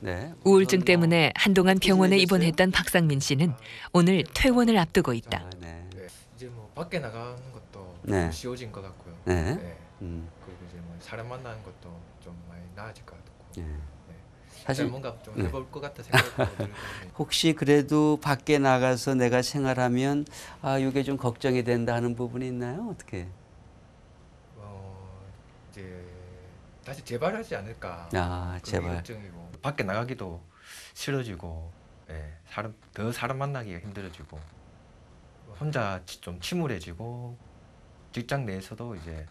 네. 우울증 때문에 한동안 병원에 입원했던 박상민 씨는 오늘 퇴원을 앞두고 있다. 아, 네. 네. 이제 뭐 밖에 나가는 것도 네. 좀 쉬워진 것 같고요. 네. 네. 음. 그리고 이제 뭐 사람 만나는 것도 좀 많이 나아질 것 같고. 네. 네. 사실 뭔가 좀 네. 해볼 것 같아 생각도 들고. 혹시 그래도 밖에 나가서 내가 생활하면 아 이게 좀 걱정이 된다 하는 부분이 있나요? 어떻게? 이제 다시 재발하지 않을까. 아 제발. 걱정이고 밖에 나가기도 싫어지고, 예, 사람 만나기가 힘들어지고, 혼자 좀 침울해지고, 직장 내에서도 이제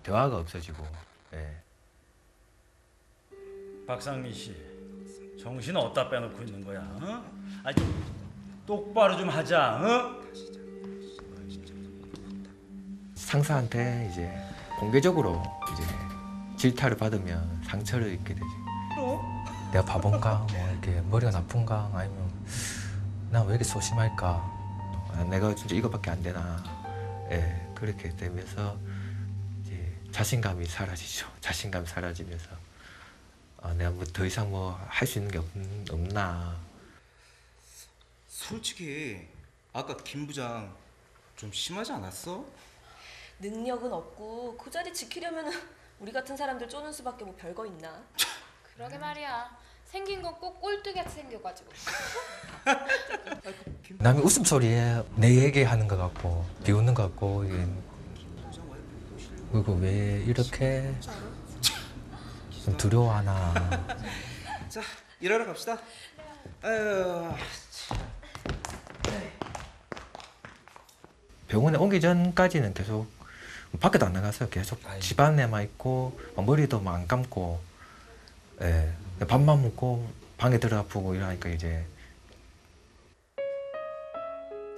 대화가 없어지고, 예. 박상민 씨, 정신 어디다 빼놓고 있는 거야? 어? 아니 좀 똑바로 좀 하자. 어? 상사한테 이제 공개적으로 이제 질타를 받으면 상처를 입게 되지. 내가 바본가? 뭐 이렇게 머리가 나쁜가? 아니면 난 왜 이렇게 소심할까? 아, 내가 진짜 이거밖에 안 되나? 예, 그렇게 되면서 이제 자신감이 사라지죠. 자신감이 사라지면서 아, 내가 뭐 더 이상 뭐 할 수 있는 게 없나? 솔직히 아까 김 부장 좀 심하지 않았어? 능력은 없고 그 자리 지키려면 우리 같은 사람들 쪼는 수밖에 뭐 별거 있나? 그러게 말이야. 생긴 건 꼭 꼴뚜기같이 생겨가지고. 남의 웃음소리에 내 얘기하는 것 같고 비웃는 것 같고 이게 그리고 왜 이렇게 좀 두려워하나. 자, 일하러 갑시다. 아유, 병원에 오기 전까지는 계속 밖에도 안 나가서 계속 집 안에만 있고 머리도 막 안 감고, 예, 밥만 먹고 방에 들어가 보고 이러니까 이제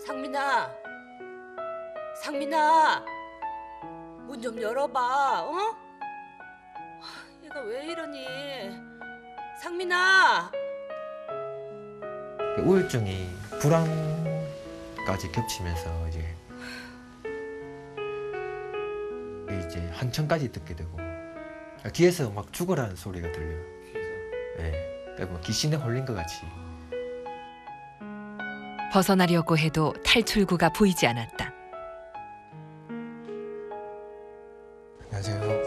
상민아, 문 좀 열어봐, 어? 얘가 왜 이러니? 상민아! 우울증이 불안까지 겹치면서 이제 한청까지 듣게 되고 뒤에서 막 죽어라는 소리가 들려요. 예, 그러니까 뭐 귀신에 홀린 것 같이. 벗어나려고 해도 탈출구가 보이지 않았다. 안녕하세요.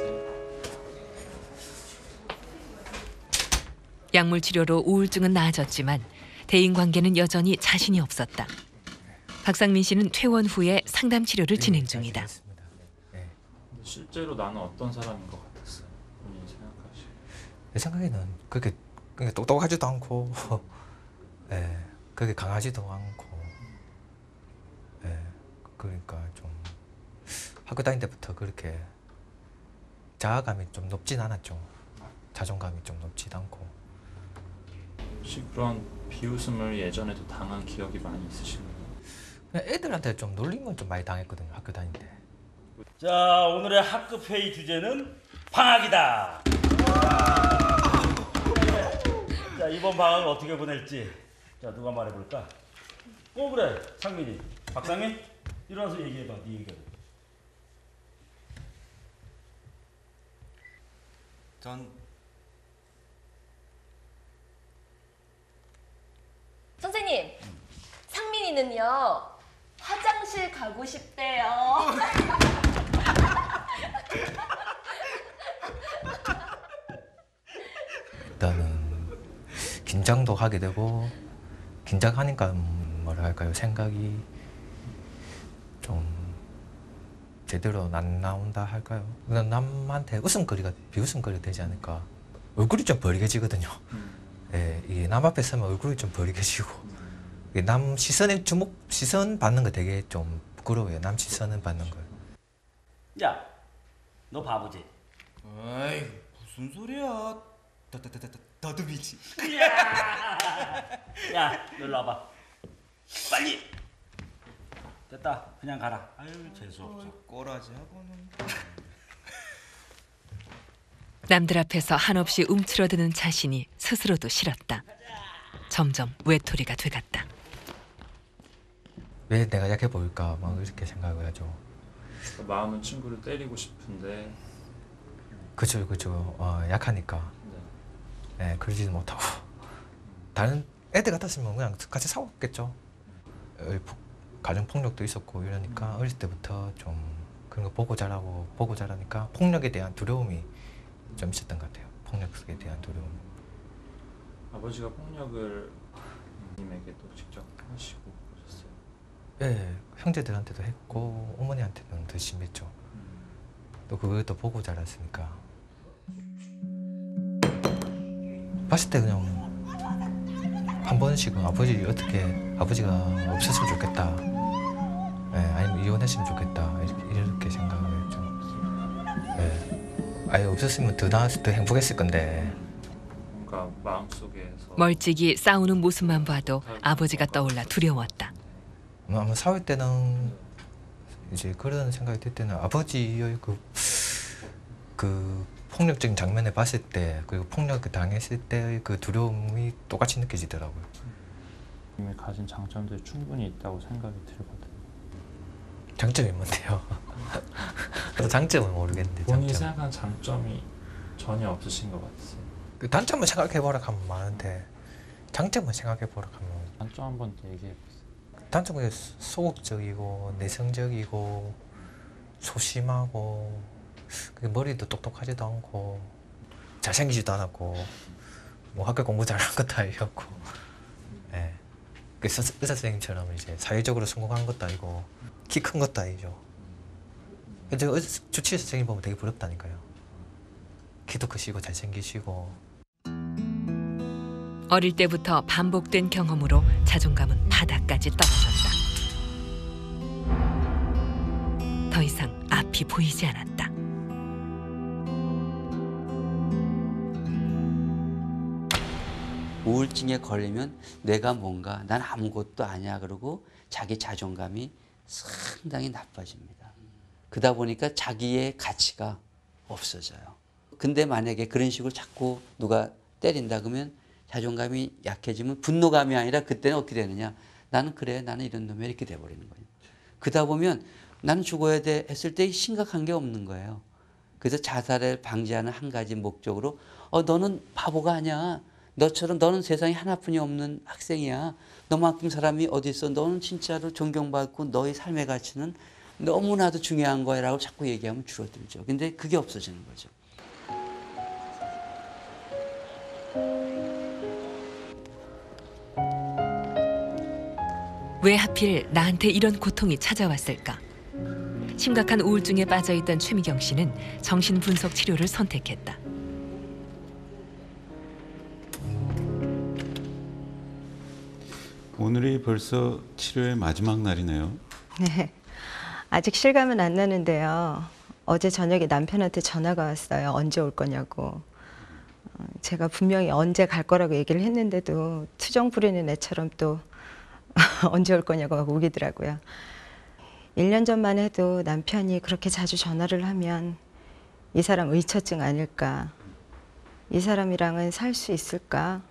약물 치료로 우울증은 나아졌지만 대인관계는 여전히 자신이 없었다. 박상민 씨는 퇴원 후에 상담 치료를 진행 중이다. 네. 실제로 나는 어떤 사람인 것 같았어요? 본인이 생각하시고. 내 생각에는 그렇게 똑똑하지도 않고, 예, 그렇게 강하지도 않고, 예, 그러니까 좀 학교 다닐 때부터 그렇게 자아감이 좀 높진 않았죠. 자존감이 좀 높지도 않고. 혹시 그런 비웃음을 예전에도 당한 기억이 많이 있으신가요? 그냥 애들한테 좀 놀림은 좀 많이 당했거든요, 학교 다닐 때. 자, 오늘의 학급 회의 주제는 방학이다. 자, 이번 방학을 어떻게 보낼지. 자, 누가 말해볼까? 그래, 상민이. 박상민, 일어나서 얘기해봐. 네 의견. 전 선생님, 상민이는요 화장실 가고 싶대요. 일단은 긴장도 하게 되고, 긴장하니까 뭐라 할까요, 생각이 좀 제대로 안 나온다 할까요? 그냥 남한테 비웃음거리가 되지 않을까. 얼굴이 좀 버리게지거든요. 예, 이게 남 앞에 서면 얼굴이 좀 버리게지고, 이게 남 시선 받는 거 되게 좀 부끄러워요. 남 시선은 받는 거. 야, 너 바보지? 아이, 무슨 소리야? 더듬이지. 야, 너 일로 와봐. 빨리. 됐다. 그냥 가라. 아유, 재수없어. 꼬라지 하고는. 남들 앞에서 한없이 움츠러드는 자신이 스스로도 싫었다. 점점 외톨이가 돼갔다. 왜 내가 약해 보일까 막 이렇게 생각을 하죠. 마음은 친구를 때리고 싶은데. 그죠. 약하니까. 네. 네, 그러지도 못하고. 다른 애들 같았으면 그냥 같이 싸웠겠죠. 가정 폭력도 있었고 이러니까 어릴 때부터 좀 그런 거 보고 자라니까 폭력에 대한 두려움이 좀 있었던 것 같아요. 폭력에 대한 두려움. 아버지가 폭력을 님에게도 직접 하시고 그러셨어요? 네, 형제들한테도 했고 어머니한테는 더 심했죠. 또 그것도 보고 자랐으니까. 봤을 때 그냥 한 번씩은 아버지가 없었으면 좋겠다. 네, 아니면 이혼했으면 좋겠다. 이렇게 생각을 했죠. 네. 아예 없었으면 더 나았을 더 행복했을 건데. 뭔가 마음속에서 멀찍이 싸우는 모습만 봐도 아버지가 떠올라 두려웠다. 아마 싸울 때는 이제 그런 생각이 들 때는 아버지의 그 폭력적인 장면을 봤을 때 그리고 폭력을 당했을 때의 그 두려움이 똑같이 느껴지더라고요. 님이 가진 장점들이 충분히 있다고 생각이 들거든요. 장점이 뭔데요? 장점은 모르겠는데. 본인이 장점. 생각한 장점이 전혀 없으신 것 같으세요. 그 단점을 생각해보라 하면 많은데 장점을 생각해보라 하면 단점 한번 얘기해보세요. 단점은 소극적이고 내성적이고 소심하고 머리도 똑똑하지도 않고 잘생기지도 않았고 뭐 학교 공부 잘하는 것도 아니었고 예. 의사 선생님처럼 이제 사회적으로 성공한 것도 아니고 키 큰 것도 아니죠. 근데 주치의 선생님 보면 되게 부럽다니까요. 키도 크시고 잘생기시고. 어릴 때부터 반복된 경험으로 자존감은 바닥까지 떨어졌다. 더 이상 앞이 보이지 않았다. 우울증에 걸리면 내가 뭔가 난 아무것도 아니야 그러고 자기 자존감이 상당히 나빠집니다. 그러다 보니까 자기의 가치가 없어져요. 근데 만약에 그런 식으로 자꾸 누가 때린다 그러면 자존감이 약해지면 분노감이 아니라 그때는 어떻게 되느냐. 나는 그래 나는 이런 놈이야 이렇게 돼버리는 거예요. 그러다 보면 나는 죽어야 돼 했을 때 심각한 게 없는 거예요. 그래서 자살을 방지하는 한 가지 목적으로 너는 바보가 아니야. 너처럼 너는 세상에 하나뿐이 없는 학생이야. 너만큼 사람이 어디 있어. 너는 진짜로 존경받고 너의 삶의 가치는 너무나도 중요한 거야 라고 자꾸 얘기하면 줄어들죠. 근데 그게 없어지는 거죠. 왜 하필 나한테 이런 고통이 찾아왔을까? 심각한 우울증에 빠져있던 최미경 씨는 정신분석 치료를 선택했다. 오늘이 벌써 치료의 마지막 날이네요. 네, 아직 실감은 안 나는데요. 어제 저녁에 남편한테 전화가 왔어요. 언제 올 거냐고. 제가 분명히 언제 갈 거라고 얘기를 했는데도 투정 부리는 애처럼 또 언제 올 거냐고 막 우기더라고요. 1년 전만 해도 남편이 그렇게 자주 전화를 하면 이 사람 의처증 아닐까? 이 사람이랑은 살 수 있을까?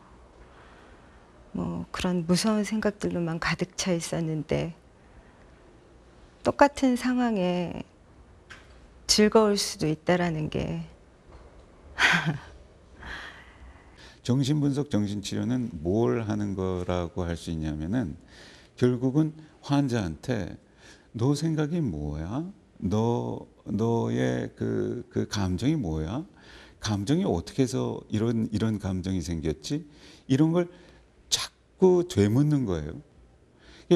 뭐 그런 무서운 생각들로만 가득 차 있었는데 똑같은 상황에 즐거울 수도 있다라는 게 정신분석 정신치료는 뭘 하는 거라고 할 수 있냐면은 결국은 환자한테 너 생각이 뭐야? 너의 그 감정이 뭐야? 감정이 어떻게 해서 이런 감정이 생겼지? 이런 걸 자꾸 되묻는 거예요.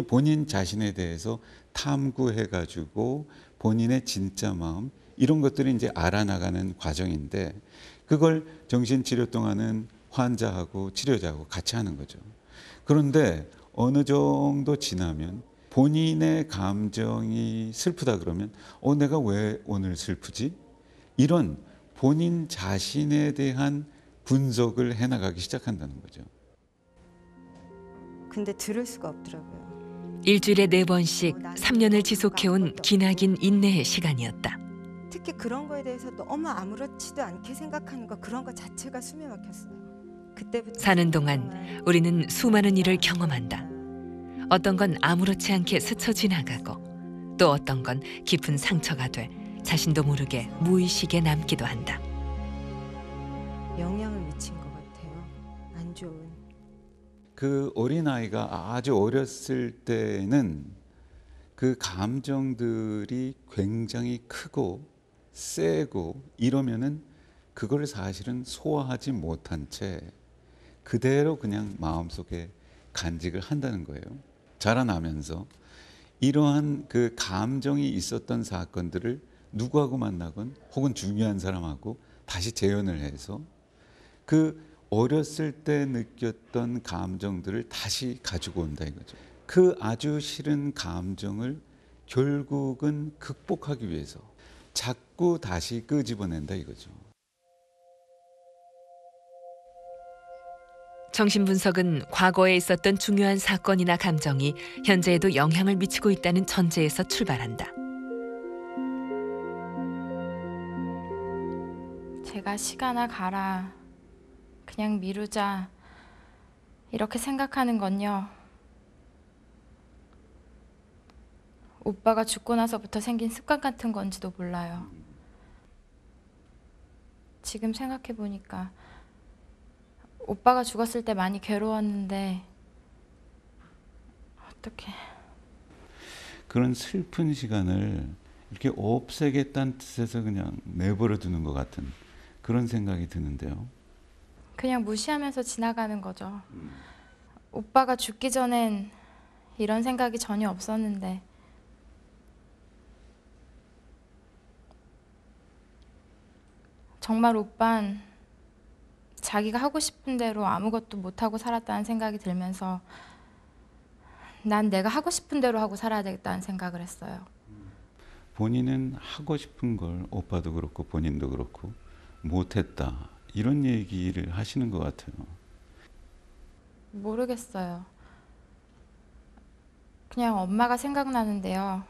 본인 자신에 대해서 탐구해가지고 본인의 진짜 마음 이런 것들이 이제 알아나가는 과정인데 그걸 정신치료 동안은 환자하고 치료자하고 같이 하는 거죠. 그런데 어느 정도 지나면 본인의 감정이 슬프다 그러면 내가 왜 오늘 슬프지? 이런 본인 자신에 대한 분석을 해나가기 시작한다는 거죠. 근데 들을 수가 없더라고요. 일주일에 4번씩 3년을 지속해온 기나긴 인내의 시간이었다. 특히 그런 거에 대해서 너무 아무렇지도 않게 생각하는 거 그런 거 자체가 숨에 막혔어요. 그때부터 사는 동안 우리는 수많은 일을 경험한다. 어떤 건 아무렇지 않게 스쳐 지나가고 또 어떤 건 깊은 상처가 돼 자신도 모르게 무의식에 남기도 한다. 영향을 미친 것 같아요. 안 좋은. 그 어린아이가 아주 어렸을 때는 그 감정들이 굉장히 크고 세고 이러면은 그걸 사실은 소화하지 못한 채 그대로 그냥 마음속에 간직을 한다는 거예요. 자라나면서 이러한 그 감정이 있었던 사건들을 누구하고 만나건 혹은 중요한 사람하고 다시 재현을 해서 그 어렸을 때 느꼈던 감정들을 다시 가지고 온다 이거죠. 그 아주 싫은 감정을 결국은 극복하기 위해서 자꾸 다시 끄집어낸다 이거죠. 정신분석은 과거에 있었던 중요한 사건이나 감정이 현재에도 영향을 미치고 있다는 전제에서 출발한다. 제가 시간아 가라, 그냥 미루자 이렇게 생각하는 건요, 오빠가 죽고 나서부터 생긴 습관 같은 건지도 몰라요. 지금 생각해보니까 오빠가 죽었을 때 많이 괴로웠는데 어떡해. 그런 슬픈 시간을 이렇게 없애겠다는 뜻에서 그냥 내버려 두는 것 같은 그런 생각이 드는데요. 그냥 무시하면서 지나가는 거죠. 오빠가 죽기 전엔 이런 생각이 전혀 없었는데 정말 오빤 자기가 하고 싶은 대로 아무것도 못하고 살았다는 생각이 들면서 난 내가 하고 싶은 대로 하고 살아야 되겠다는 생각을 했어요. 본인은 하고 싶은 걸 오빠도 그렇고 본인도 그렇고 못했다 이런 얘기를 하시는 것 같아요. 모르겠어요. 그냥 엄마가 생각나는데요.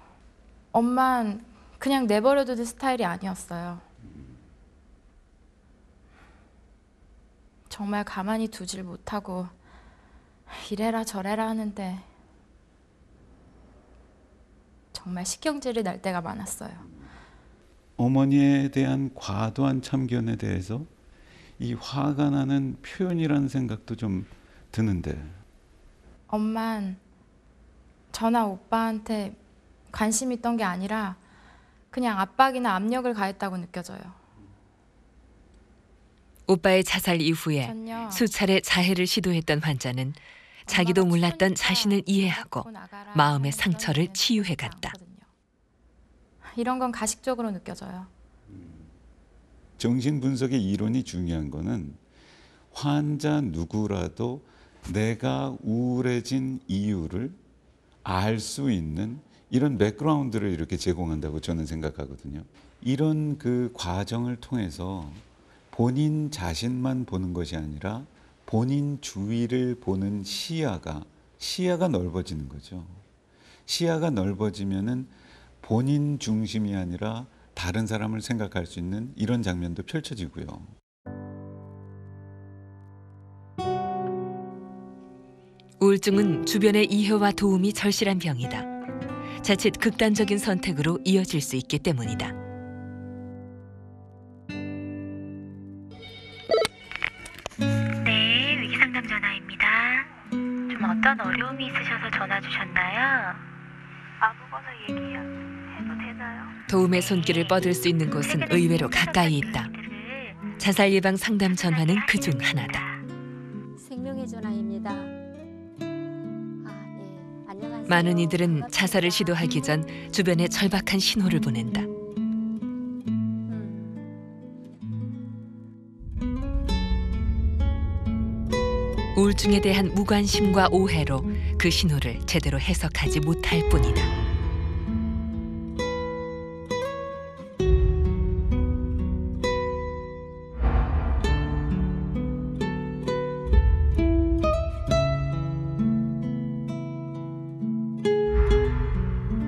엄만 그냥 내버려두는 스타일이 아니었어요. 정말 가만히 두질 못하고 이래라 저래라 하는데 정말 신경질이 날 때가 많았어요. 어머니에 대한 과도한 참견에 대해서 이 화가 나는 표현이라는 생각도 좀 드는데 엄만 저나 오빠한테 관심 있던 게 아니라 그냥 압박이나 압력을 가했다고 느껴져요. 오빠의 자살 이후에 전요. 수차례 자해를 시도했던 환자는 자기도 몰랐던 자신을 이해하고 마음의 상처를 치유해갔다. 이런 건 가식적으로 느껴져요. 정신분석의 이론이 중요한 거는 환자 누구라도 내가 우울해진 이유를 알 수 있는 이런 백그라운드를 이렇게 제공한다고 저는 생각하거든요. 이런 그 과정을 통해서 본인 자신만 보는 것이 아니라 본인 주위를 보는 시야가 넓어지는 거죠. 시야가 넓어지면은 본인 중심이 아니라 다른 사람을 생각할 수 있는 이런 장면도 펼쳐지고요. 우울증은 주변의 이해와 도움이 절실한 병이다. 자칫 극단적인 선택으로 이어질 수 있기 때문이다. 네, 위기상담 전화입니다. 좀 어떤 어려움이 있으셔서 전화 주셨나요? 아무거나 얘기해도 되나요? 도움의 손길을 뻗을 수 있는 곳은 의외로 가까이 있다. 자살 예방 상담 전화는 그중 하나다. 생명의 전화입니다. 네. 안녕하세요. 많은 이들은 자살을 시도하기 전 주변에 절박한 신호를 보낸다. 우울증에 대한 무관심과 오해로 그 신호를 제대로 해석하지 못할 뿐이다.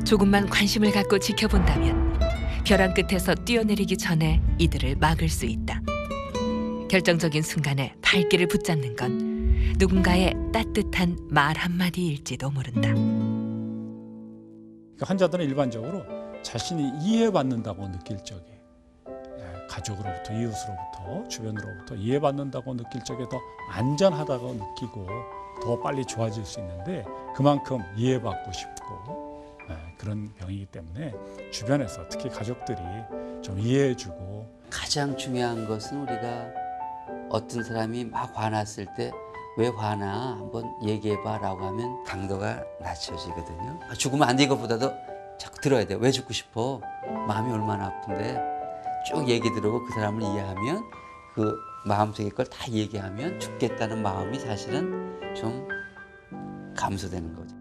조금만 관심을 갖고 지켜본다면 벼랑 끝에서 뛰어내리기 전에 이들을 막을 수 있다. 결정적인 순간에 발길을 붙잡는 건 누군가의 따뜻한 말 한마디일지도 모른다. 환자들은 일반적으로 자신이 이해받는다고 느낄 적에 가족으로부터 이웃으로부터 주변으로부터 이해받는다고 느낄 적에 더 안전하다고 느끼고 더 빨리 좋아질 수 있는데 그만큼 이해받고 싶고 그런 병이기 때문에 주변에서 특히 가족들이 좀 이해해주고 가장 중요한 것은 우리가 어떤 사람이 막 화났을 때 왜 화나 한번 얘기해봐 라고 하면 강도가 낮춰지거든요. 죽으면 안 돼 이것보다도 자꾸 들어야 돼. 왜 죽고 싶어? 마음이 얼마나 아픈데 쭉 얘기 들어보고 그 사람을 이해하면 그 마음속의 걸 다 얘기하면 죽겠다는 마음이 사실은 좀 감소되는 거죠.